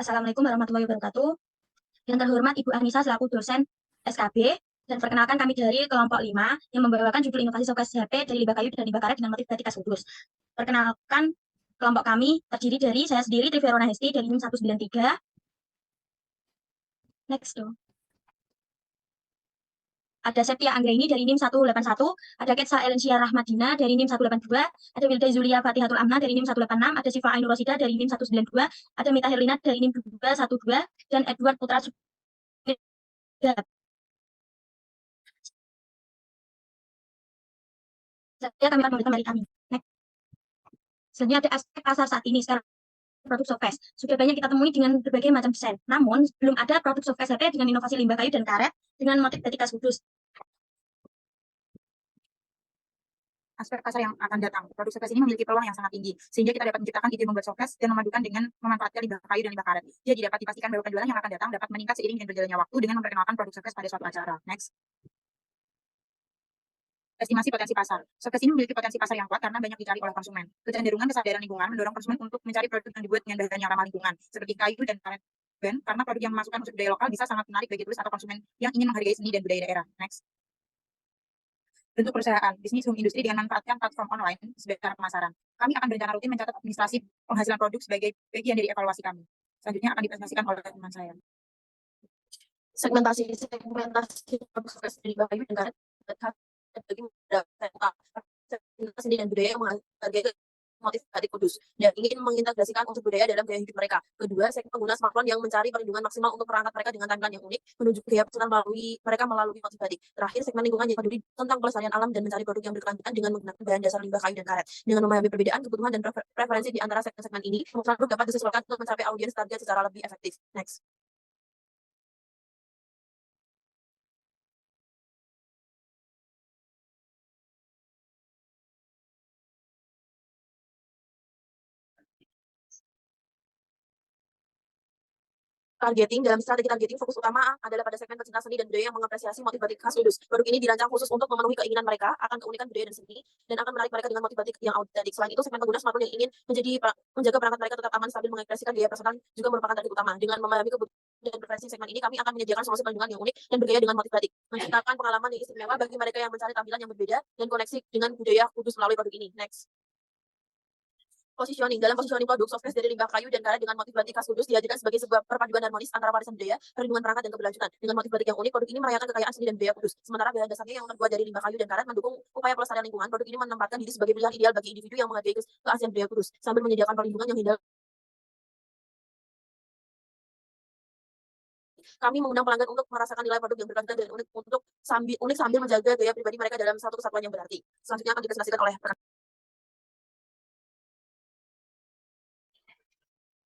Assalamualaikum warahmatullahi wabarakatuh. Yang terhormat Ibu Anissa selaku dosen SKB, dan perkenalkan kami dari kelompok 5 yang membawakan judul inovasi software HP dari limbah kayu dan limbah karet dengan motif batik khas Kudus. Perkenalkan, kelompok kami terdiri dari saya sendiri Triverona Hesti dari NIM 193. Next dong. Ada Septia Anggraini dari NIM 181, ada Ketsa Elensia Rahmadina dari NIM 182, ada Wilda Zulia Fatihatul Amna dari NIM 186, ada Siva Ainur Rosida dari NIM 192, ada Mita Herlina dari NIM 212, dan Edward Putra Subeda. Saya kami akan memberikan dari kami. Next. Selanjutnya ada aspek pasar saat ini sekarang produk software. Sudah banyak kita temui dengan berbagai macam desain. Namun, belum ada produk software HP dengan inovasi limbah kayu dan karet dengan motif batik khas Kudus. Aspek pasar yang akan datang. Produk software ini memiliki peluang yang sangat tinggi, sehingga kita dapat menciptakan ide membuat software dan memadukan dengan memanfaatkan limbah kayu dan limbah karet. Jadi dapat dipastikan bahwa penjualan yang akan datang dapat meningkat seiring dengan berjalannya waktu dengan memperkenalkan produk software pada suatu acara. Next. Estimasi potensi pasar. Software ini memiliki potensi pasar yang kuat karena banyak dicari oleh konsumen. Kecenderungan kesadaran lingkungan mendorong konsumen untuk mencari produk yang dibuat dengan bahan yang ramah lingkungan, seperti kayu dan karet. Karena produk yang memasukkan unsur budaya lokal bisa sangat menarik bagi turis atau konsumen yang ingin menghargai seni dan budaya daerah. Next. Bentuk perusahaan, bisnis home industri dengan memanfaatkan platform online sebagai cara pemasaran. Kami akan berencana rutin mencatat administrasi penghasilan produk sebagai bagian dari evaluasi kami. Selanjutnya akan dipresentasikan oleh teman saya. Segmentasi produk dari kayu dan karet bagi seni dan budaya yang menghargai motif batik Kudus dan ingin mengintegrasikan unsur budaya dalam gaya hidup mereka. Kedua, segmen pengguna smartphone yang mencari perlindungan maksimal untuk perangkat mereka dengan tampilan yang unik, menuju gaya personal melalui motif batik. Terakhir, segmen lingkungan yang peduli tentang pelestarian alam dan mencari produk yang berkelanjutan dengan menggunakan bahan dasar limbah kayu dan karet. Dengan memahami perbedaan kebutuhan dan preferensi di antara segmen ini, produk dapat disesuaikan untuk mencapai audiens target secara lebih efektif. Next. Targeting. Dalam strategi targeting, fokus utama adalah pada segmen pecinta seni dan budaya yang mengapresiasi motif batik khas Kudus. Produk ini dirancang khusus untuk memenuhi keinginan mereka akan keunikan budaya dan seni dan akan menarik mereka dengan motif batik yang autentik. Selain itu, segmen pengguna smartphone yang ingin menjaga perangkat mereka tetap aman sambil mengekspresikan gaya personal juga merupakan target utama. Dengan memahami kebutuhan dan preferensi segmen ini, kami akan menyediakan solusi perlindungan yang unik dan bergaya dengan motif batik, menciptakan pengalaman yang istimewa bagi mereka yang mencari tampilan yang berbeda dan koneksi dengan budaya Kudus melalui produk ini. Next. Positioning. Dalam positioning produk, software dari limbah kayu dan karet dengan motif batik khas Kudus dihadirkan sebagai sebuah perpaduan harmonis antara warisan budaya, perlindungan perangkat, dan keberlanjutan. Dengan motif batik yang unik, produk ini merayakan kekayaan seni dan budaya Kudus. Sementara bahan dasarnya yang terbuat dari limbah kayu dan karet mendukung upaya pelestarian lingkungan, produk ini menempatkan diri sebagai pilihan ideal bagi individu yang menghargai keaslian budaya Kudus, sambil menyediakan perlindungan yang ideal. Kami mengundang pelanggan untuk merasakan nilai produk yang berkelanjutan dan unik sambil menjaga gaya pribadi mereka dalam satu kesatuan yang berarti. Selanjutnya akan dipresentasikan oleh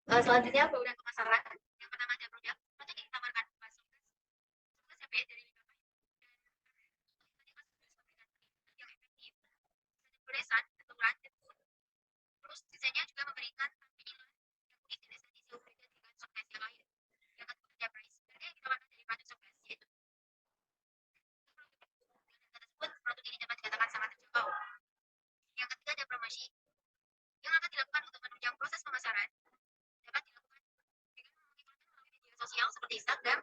Selanjutnya kemudian pemasaran. Yang pertama ada produk yang ditawarkan software HP dari yang efektif, tulisan, aturan, dan terus desainnya juga memberikan tampilan yang unik dan estetis yang berbeda dengan software yang lain. Yang kedua ada price. Harga yang ditawarkan dari produk software yaitu tersebut produk ini dapat dikatakan sangat terjangkau. Yang ketiga ada promosi yang akan dilakukan untuk menunjang proses pemasaran. Dapat dilakukan dengan mengiklankan melalui media sosial seperti Instagram,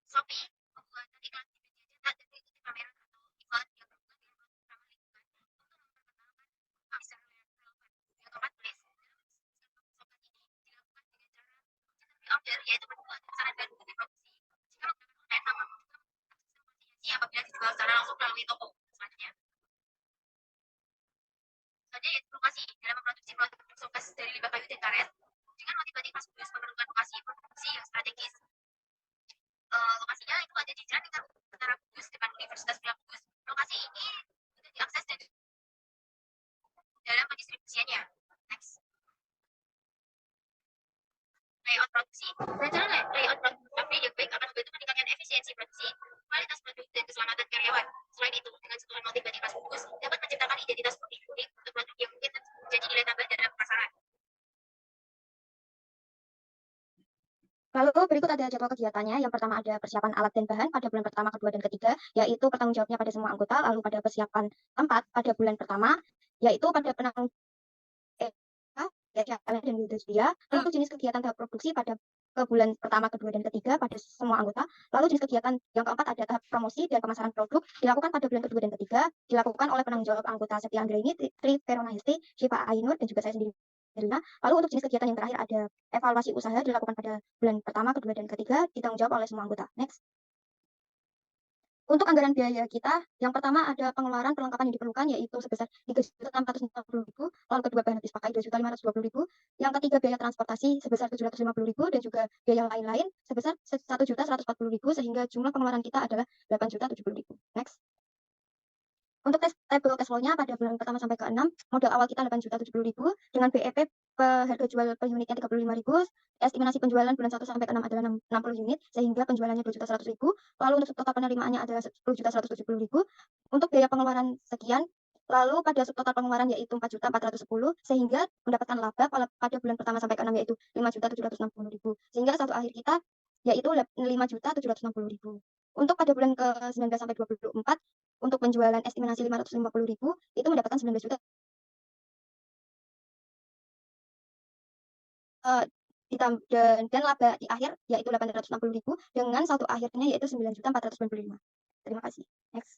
Shopee, pembuatan iklan di media cetak, dan mengikuti pameran atau iklan yang berhubungan dengan produk ramah lingkungan untuk memperkenalkan secara relevan. Yang keempat, place. Dalam software ini dilakukan dengan cara order, yaitu membuat pesanan dan bukti produksi. Jika menggunakan online, maka juga informasi apabila dijual secara langsung melalui toko. Selanjutnya yaitu lokasi. Dalam memproduksi produk software dari limbah kayu dan karet dengan motif batik khas Kudus memerlukan lokasi produksi yang strategis. Lokasinya itu ada di Jalan Lingkar Utara Kudus depan Universitas Mulia Kudus. Lokasi ini mudah diakses dan dalam pendistribusiannya. Next. Layout produksi. Rancangan layout produksi yang baik akan membantu meningkatkan efisiensi produksi, kualitas produk, dan keselamatan karyawan. Selain itu, dengan sentuhan motif batik khas Kudus dapat menciptakan identitas unik untuk produk yang mungkin menjadi nilai tambah dalam pemasaran. Lalu berikut ada jadwal kegiatannya. Yang pertama ada persiapan alat dan bahan pada bulan pertama, kedua, dan ketiga, yaitu pertanggung jawabnya pada semua anggota. Lalu pada persiapan tempat pada bulan pertama, yaitu pada penanggung dan dia. Lalu jenis kegiatan tahap produksi pada ke bulan pertama, kedua, dan ketiga pada semua anggota. Lalu jenis kegiatan yang keempat ada tahap promosi dan pemasaran produk dilakukan pada bulan kedua dan ketiga, dilakukan oleh penanggung jawab anggota Septi Anggraini, Tri Verona Hesti, Syifa Ainur, dan juga saya sendiri. Lalu untuk jenis kegiatan yang terakhir ada evaluasi usaha dilakukan pada bulan pertama, kedua, dan ketiga, ditanggung jawab oleh semua anggota. Next. Untuk anggaran biaya kita, yang pertama ada pengeluaran perlengkapan yang diperlukan yaitu sebesar Rp3.650.000, lalu kedua bahan habis pakai Rp2.520.000, yang ketiga biaya transportasi sebesar Rp750.000 dan juga biaya lain-lain sebesar Rp1.140.000 sehingga jumlah pengeluaran kita adalah Rp8.070.000. Next. Untuk table cash flow-nya pada bulan pertama sampai ke-6, modal awal kita Rp8.070.000 dengan BEP harga jual per unitnya Rp35.000, estimasi penjualan bulan 1 sampai ke-6 adalah 60 unit sehingga penjualannya Rp2.100.000. Lalu untuk total penerimaannya adalah Rp10.170.000. Untuk biaya pengeluaran sekian, lalu pada subtotal pengeluaran yaitu Rp4.410 sehingga mendapatkan laba pada bulan pertama sampai ke-6 yaitu Rp5.760.000 sehingga saldo akhir kita yaitu Rp5.760.000. Untuk pada bulan ke-19 sampai 24 untuk penjualan estimasi Rp550.000 itu mendapatkan Rp19 juta dan laba di akhir yaitu Rp860.000 dengan saldo akhirnya yaitu Rp9.495.000. Terima kasih. Next.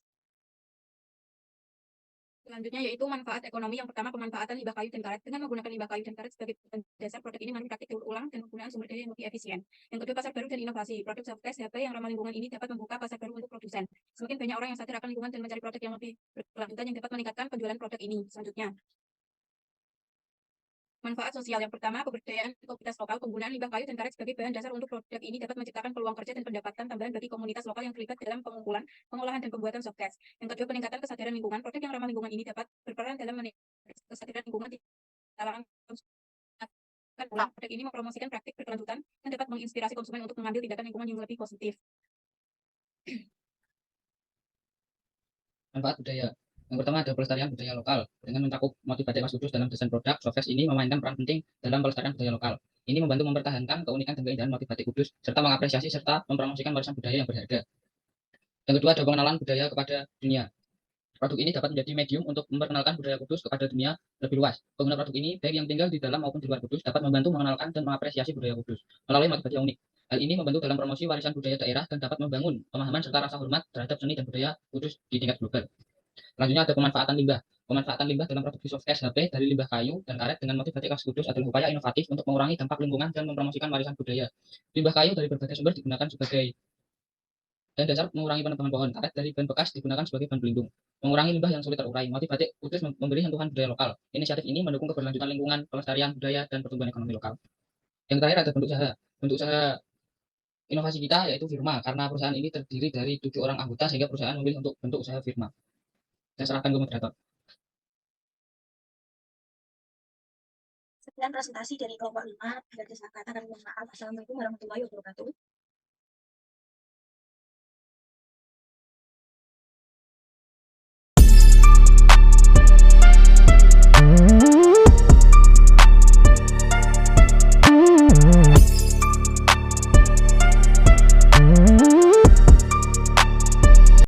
Selanjutnya yaitu manfaat ekonomi. Yang pertama, pemanfaatan limbah kayu dan karet. Dengan menggunakan limbah kayu dan karet sebagai dasar, produk ini mengandung praktik daur ulang dan penggunaan sumber daya yang lebih efisien. Yang kedua, pasar baru dan inovasi. Produk softcase HP yang ramah lingkungan ini dapat membuka pasar baru untuk produsen. Semakin banyak orang yang sadar akan lingkungan dan mencari produk yang lebih berkelanjutan yang dapat meningkatkan penjualan produk ini. Selanjutnya, manfaat sosial. Yang pertama, pemberdayaan komunitas lokal. Penggunaan limbah kayu dan karet sebagai bahan dasar untuk produk ini dapat menciptakan peluang kerja dan pendapatan tambahan bagi komunitas lokal yang terlibat dalam pengumpulan, pengolahan, dan pembuatan softcase. Yang kedua, peningkatan kesadaran lingkungan. Produk yang ramah lingkungan ini dapat berperan dalam meningkatkan kesadaran lingkungan di kalangan konsumen. Produk ini mempromosikan praktik berkelanjutan dan dapat menginspirasi konsumen untuk mengambil tindakan lingkungan yang lebih positif. Manfaat budaya. Yang pertama ada pelestarian budaya lokal. Dengan mencakup motif batik Mas Kudus dalam desain produk, Softcase ini memainkan peran penting dalam pelestarian budaya lokal. Ini membantu mempertahankan keunikan dan keindahan motif batik Kudus, serta mengapresiasi serta mempromosikan warisan budaya yang berharga. Yang kedua ada pengenalan budaya kepada dunia. Produk ini dapat menjadi medium untuk memperkenalkan budaya Kudus kepada dunia lebih luas. Pengguna produk ini, baik yang tinggal di dalam maupun di luar Kudus, dapat membantu mengenalkan dan mengapresiasi budaya Kudus melalui motif batik unik. Hal ini membantu dalam promosi warisan budaya daerah dan dapat membangun pemahaman serta rasa hormat terhadap seni dan budaya Kudus di tingkat global. Selanjutnya ada pemanfaatan limbah. Pemanfaatan limbah dalam produksi softcase HP dari limbah kayu dan karet dengan motif batik khas Kudus adalah upaya inovatif untuk mengurangi dampak lingkungan dan mempromosikan warisan budaya. Limbah kayu dari berbagai sumber digunakan sebagai dan dasar mengurangi penebangan pohon. Karet dari bahan bekas digunakan sebagai bahan pelindung. Mengurangi limbah yang sulit terurai. Motif batik Kudus memberi sentuhan budaya lokal. Inisiatif ini mendukung keberlanjutan lingkungan, pelestarian budaya, dan pertumbuhan ekonomi lokal. Yang terakhir ada bentuk usaha. Bentuk usaha inovasi kita yaitu firma. Karena perusahaan ini terdiri dari 7 orang anggota sehingga perusahaan memilih untuk bentuk usaha firma. Saya serahkan ke moderator. Sekian presentasi dari kelompok 5. Bila ada salah kata kami mohon maaf. Assalamualaikum warahmatullahi wabarakatuh.